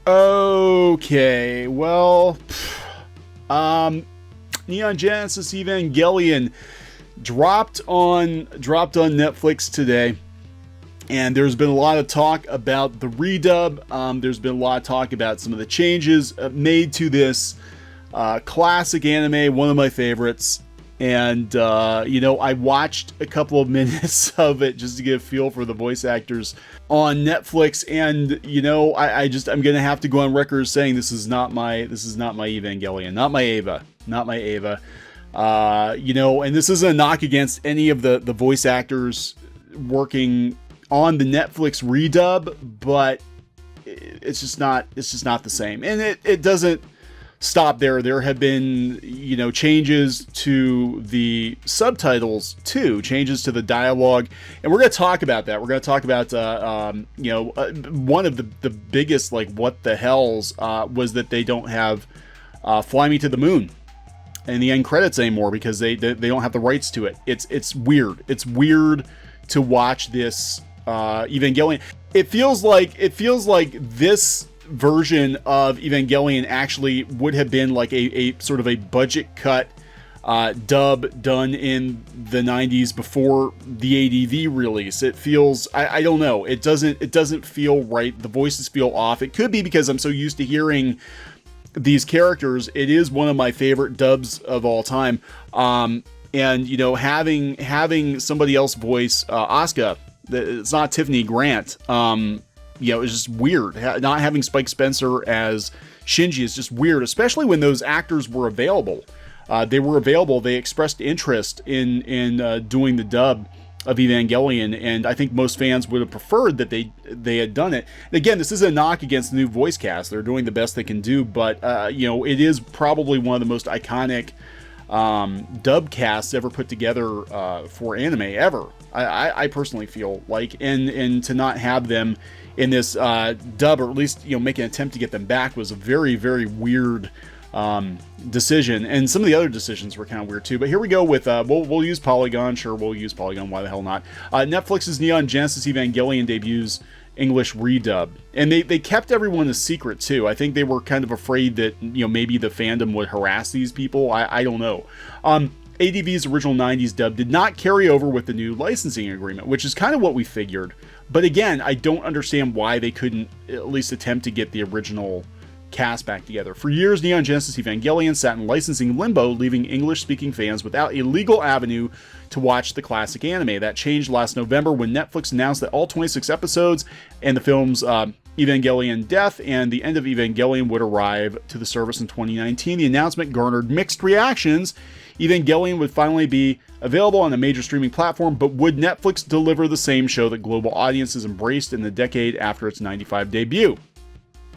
Okay, well, Neon Genesis Evangelion dropped on Netflix today, and there's been a lot of talk about the redub. There's been a lot of talk about some of the changes made to this classic anime, one of my favorites. And I watched a couple of minutes of it just to get a feel for the voice actors on Netflix, and I'm gonna have to go on record saying this is not my Evangelion, not my Eva. And this isn't a knock against any of the voice actors working on the Netflix redub, but it's just not the same, and it doesn't stop there. There have been, changes to the subtitles too, changes to the dialogue, and we're going to talk about that. We're going to talk about, one of the biggest, what the hells, was that they don't have Fly Me to the Moon in the end credits anymore because they don't have the rights to it. It's weird. It's weird to watch this Evangelion. It feels like this version of Evangelion actually would have been like a sort of a budget cut dub done in the 90s before the ADV release. It feels, I don't know, it doesn't feel right. The voices feel off. It could be because I'm so used to hearing these characters. It is one of my favorite dubs of all time. And having somebody else voice Asuka, it's not Tiffany Grant. It's just weird. Not having Spike Spencer as Shinji is just weird, especially when those actors were available. They expressed interest in doing the dub of Evangelion, and I think most fans would have preferred that they had done it. And again, this is a knock against the new voice cast. They're doing the best they can do, but it is probably one of the most iconic dub casts ever put together for anime ever. I personally feel like, and to not have them in this dub, or at least make an attempt to get them back, was a very, very weird decision. And some of the other decisions were kind of weird too. But here we go with we'll use Polygon. Sure, we'll use Polygon. Why the hell not? Netflix's Neon Genesis Evangelion debuts English redub, and they kept everyone a secret too. I think they were kind of afraid that maybe the fandom would harass these people. I don't know. ADV's original 90s dub did not carry over with the new licensing agreement, which is kind of what we figured. But again, I don't understand why they couldn't at least attempt to get the original cast back together. For years, Neon Genesis Evangelion sat in licensing limbo, leaving English-speaking fans without a legal avenue to watch the classic anime. That changed last November when Netflix announced that all 26 episodes and the films Evangelion Death and the End of Evangelion would arrive to the service in 2019. The announcement garnered mixed reactions. Evangelion would finally be available on a major streaming platform, but would Netflix deliver the same show that global audiences embraced in the decade after its 95 debut?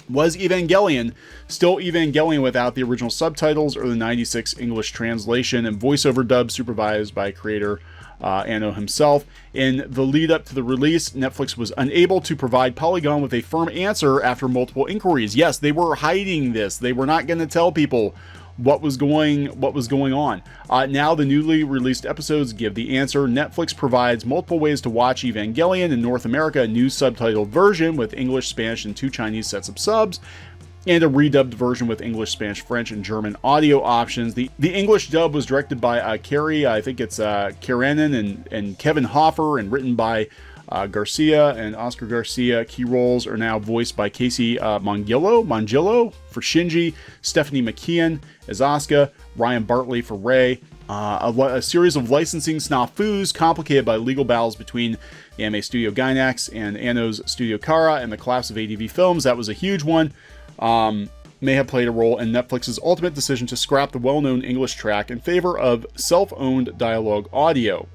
Was Evangelion still Evangelion without the original subtitles or the 96 English translation and voiceover dub supervised by creator Anno himself? In the lead up to the release, Netflix was unable to provide Polygon with a firm answer after multiple inquiries. Yes, they were hiding this. They were not going to tell people what was going on. Now the newly released episodes give the answer. Netflix provides multiple ways to watch Evangelion in North America: a new subtitled version with English, Spanish, and 2 Chinese sets of subs, and a redubbed version with English, Spanish, French, and German audio options. The English dub was directed by Carrie, I think it's Karanen and Kevin Hoffer, and written by Garcia and Oscar Garcia. Key roles are now voiced by Casey Mongillo for Shinji, Stephanie McKeon as Asuka, Ryan Bartley for Rei. A series of licensing snafus complicated by legal battles between the anime studio Gainax and Anno's studio Kara and the collapse of ADV Films. That was a huge one. May have played a role in Netflix's ultimate decision to scrap the well-known English track in favor of self-owned dialogue audio.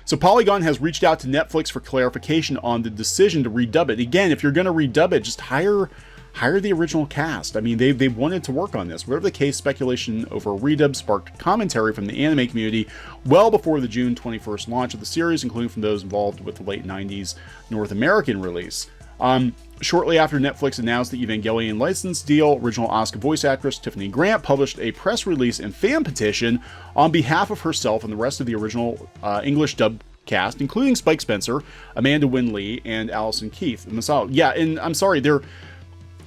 So Polygon has reached out to Netflix for clarification on the decision to redub it. Again, if you're going to redub it, just hire the original cast. I mean, they wanted to work on this. Whatever the case, speculation over a redub sparked commentary from the anime community well before the June 21st launch of the series, including from those involved with the late 90s North American release. Shortly after Netflix announced the Evangelion license deal, original Asuka voice actress Tiffany Grant published a press release and fan petition on behalf of herself and the rest of the original English dub cast, including Spike Spencer, Amanda Winley, and Allison Keith. Yeah, and I'm sorry,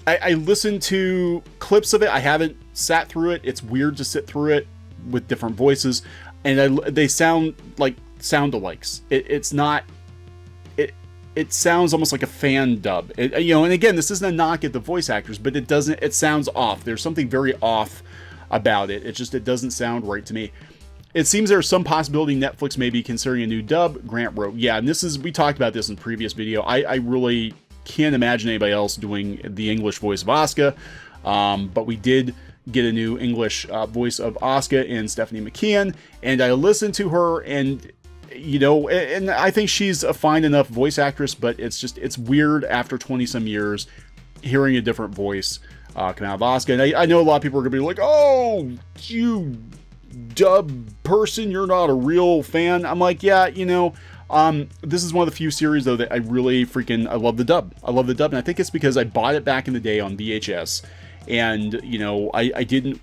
I listened to clips of it. I haven't sat through it. It's weird to sit through it with different voices, and they sound like sound-alikes. It's not. It sounds almost like a fan dub. And again, this isn't a knock at the voice actors, but it sounds off. There's something very off about it. It doesn't sound right to me. It seems there's some possibility Netflix may be considering a new dub, Grant wrote. Yeah, and we talked about this in the previous video. I really can't imagine anybody else doing the English voice of Asuka, but we did get a new English voice of Asuka in Stephanie McKeon, and I listened to her, and and I think she's a fine enough voice actress, but it's weird after 20 some years hearing a different voice come out of Asuka. And I know a lot of people are gonna be like, "Oh, you dub person, you're not a real fan." I'm like, yeah, this is one of the few series though that I really I love the dub. I love the dub, and I think it's because I bought it back in the day on VHS, and I didn't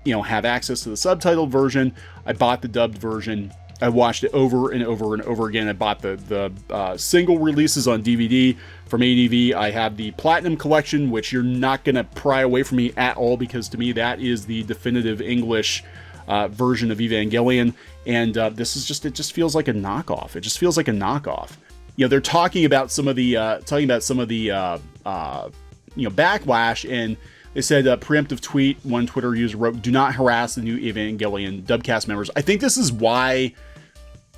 have access to the subtitled version. I bought the dubbed version. I watched it over and over and over again. I bought the single releases on DVD from ADV. I have the Platinum Collection, which you're not going to pry away from me at all, because to me that is the definitive English version of Evangelion. And this is it just feels like a knockoff. It just feels like a knockoff. They're talking about some of the backlash, and they said preemptive tweet. One Twitter user wrote, "Do not harass the new Evangelion dubcast members." I think this is why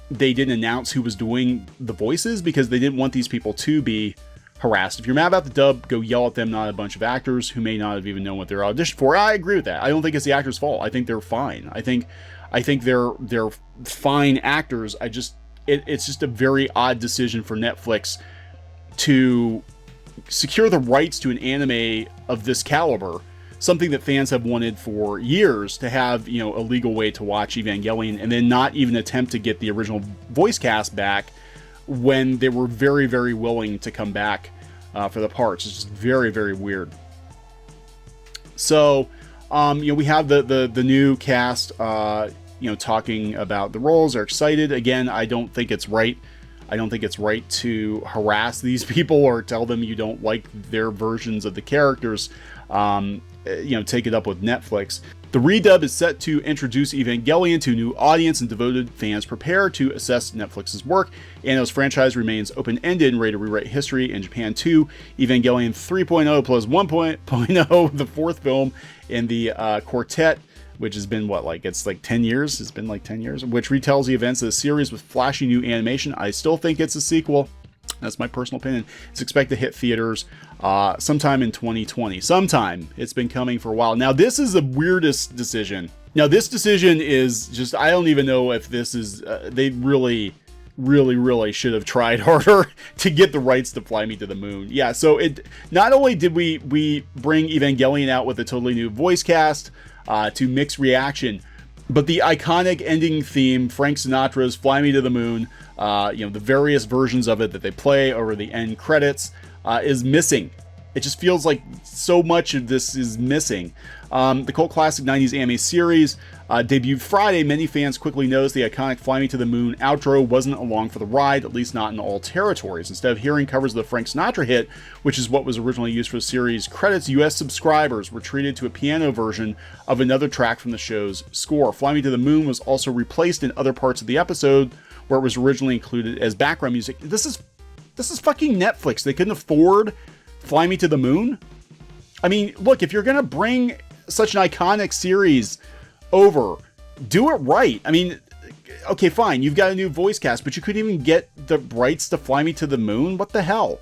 they didn't announce who was doing the voices, because they didn't want these people to be harassed. If you're mad about the dub, go yell at them, not a bunch of actors who may not have even known what they're auditioned for. I agree with that. I don't think it's the actor's fault. I think they're fine. I think they're fine actors. It's just a very odd decision for Netflix to secure the rights to an anime of this caliber, something that fans have wanted for years, to have a legal way to watch Evangelion, and then not even attempt to get the original voice cast back when they were very, very willing to come back for the parts. It's just very, very weird. So we have the new cast talking about the roles. They're excited. Again, I don't think it's right. I don't think it's right to harass these people or tell them you don't like their versions of the characters. Take it up with Netflix. The redub is set to introduce Evangelion to a new audience, and devoted fans prepare to assess Netflix's work. Anno's franchise remains open-ended and ready to rewrite history in Japan too. Evangelion 3.0 plus 1.0, the fourth film in the quartet, which has been it's like 10 years. It's been like 10 years, which retells the events of the series with flashy new animation. I still think it's a sequel. That's my personal opinion. It's expected to hit theaters sometime in 2020. Sometime. It's been coming for a while. Now, this is the weirdest decision. Now, this decision is just, I don't even know if this is, they really should have tried harder to get the rights to Fly Me to the Moon. Yeah, so not only did we bring Evangelion out with a totally new voice cast to mixed reaction, but the iconic ending theme, Frank Sinatra's Fly Me to the Moon, the various versions of it that they play over the end credits, is missing. It just feels like so much of this is missing. The cult classic 90s anime series debuted Friday. Many fans quickly noticed the iconic Fly Me to the Moon outro wasn't along for the ride, at least not in all territories. Instead of hearing covers of the Frank Sinatra hit, which is what was originally used for the series credits, US subscribers were treated to a piano version of another track from the show's score. Fly Me to the Moon was also replaced in other parts of the episode where it was originally included as background music. This is fucking Netflix. They couldn't afford Fly Me to the Moon? I mean, look, if you're gonna bring such an iconic series over, do it right. I mean, okay, fine, you've got a new voice cast, but you couldn't even get the rights to Fly Me to the Moon? What the hell?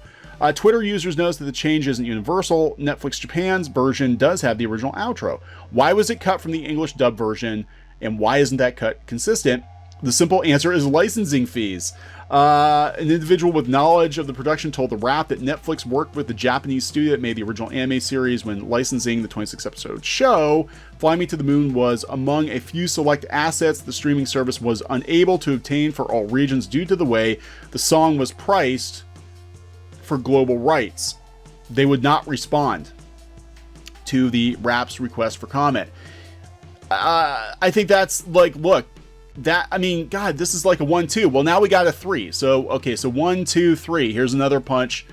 Twitter users noticed that the change isn't universal. Netflix Japan's version does have the original outro. Why was it cut from the English dub version, and why isn't that cut consistent? The simple answer is licensing fees. An individual with knowledge of the production told The Wrap that Netflix worked with the Japanese studio that made the original anime series when licensing the 26-episode show. Fly Me to the Moon was among a few select assets the streaming service was unable to obtain for all regions due to the way the song was priced for global rights. They would not respond to the Wrap's request for comment. I think that's like, look, I mean, God, this is like a 1-2. Well, now we got a 3. So, okay, so 1, 2, 3. Here's another punch.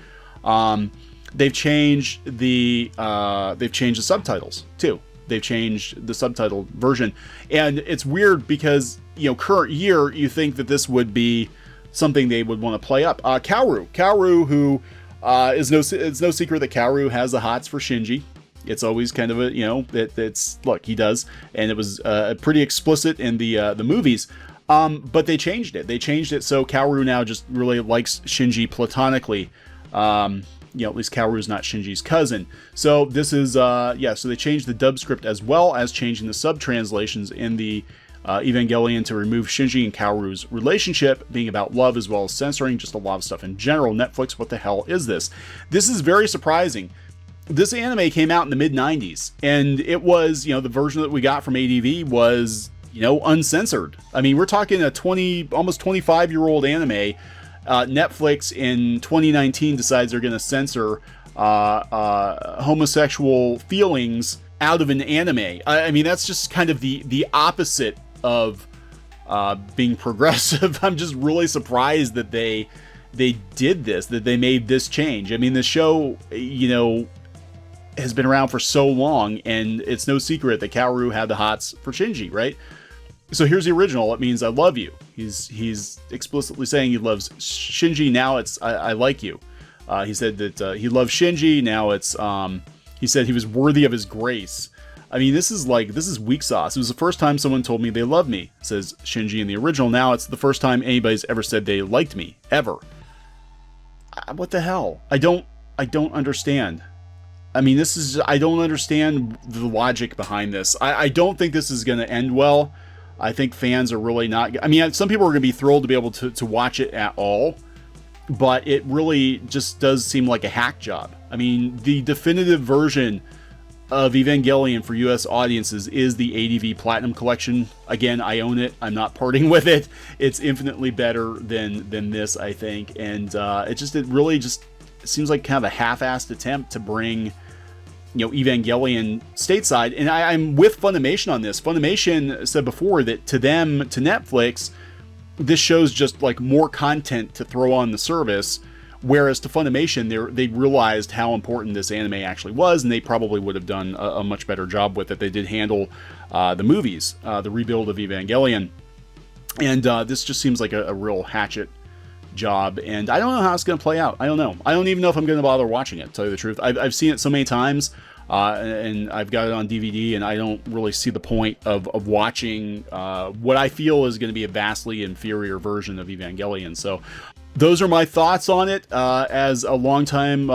They've changed the subtitles too. They've changed the subtitle version, and it's weird because, you know, current year, you think that this would be something they would want to play up. Kaoru, who it's no secret that Kaoru has the hots for Shinji. It's always kind of a, you know, look, he does, and it was pretty explicit in the movies. But they changed it. They changed it so Kaoru now just really likes Shinji platonically. You know, at least Kaoru's not Shinji's cousin. So this is, so they changed the dub script as well as changing the sub-translations in the Evangelion to remove Shinji and Kaoru's relationship being about love, as well as censoring just a lot of stuff in general. Netflix, what the hell is this? This is very surprising. This anime came out in the mid-90s, and it was, you know, the version that we got from ADV was, you know, uncensored. I mean, we're talking a almost 25-year-old anime. Netflix in 2019 decides they're going to censor homosexual feelings out of an anime. I mean, that's just kind of the opposite of being progressive. I'm just really surprised that they did this, that they made this change. I mean, the show, you know, has been around for so long, and it's no secret that Kaoru had the hots for Shinji, right? So here's the original. It means I love you. He's explicitly saying he loves Shinji. Now it's I like you. He said that he loves Shinji. Now it's he said he was worthy of his grace. I mean, this is weak sauce. It was the first time someone told me they love me, says Shinji in the original. Now it's the first time anybody's ever said they liked me, ever. What the hell? I don't understand. I mean, I don't understand the logic behind this. I don't think this is going to end well. I think fans are really not... I mean, some people are going to be thrilled to be able to watch it at all, but it really just does seem like a hack job. I mean, the definitive version of Evangelion for US audiences is the ADV Platinum Collection. Again, I own it. I'm not parting with it. It's infinitely better than this, I think. And it really just seems like kind of a half-assed attempt to bring, you know, Evangelion stateside. And I'm with Funimation on this. Funimation said before that to them, to Netflix, this show's just like more content to throw on the service. Whereas to Funimation, they realized how important this anime actually was, and they probably would have done a much better job with it. They did handle the movies, the rebuild of Evangelion. And this just seems like a real hatchet job, and I don't know how it's going to play out. I don't know. I don't even know if I'm going to bother watching it, to tell you the truth. I've seen it so many times, and I've got it on DVD, and I don't really see the point of watching what I feel is going to be a vastly inferior version of Evangelion. So those are my thoughts on it as a longtime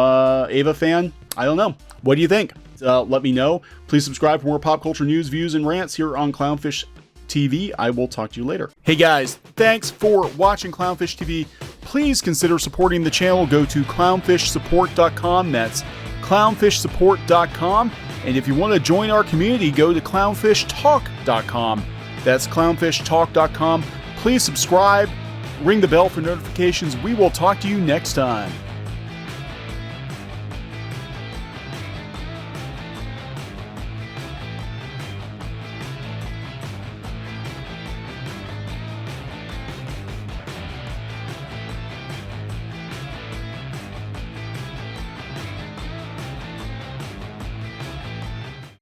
Eva fan. I don't know. What do you think? Let me know. Please subscribe for more pop culture news, views, and rants here on CLOWNFISH TV. I will talk to you later. Hey guys, thanks for watching CLOWNFISH TV. Please consider supporting the channel. Go to clownfishsupport.com. That's clownfishsupport.com. And if you want to join our community, go to clownfishtalk.com. That's clownfishtalk.com. Please subscribe, ring the bell for notifications. We will talk to you next time.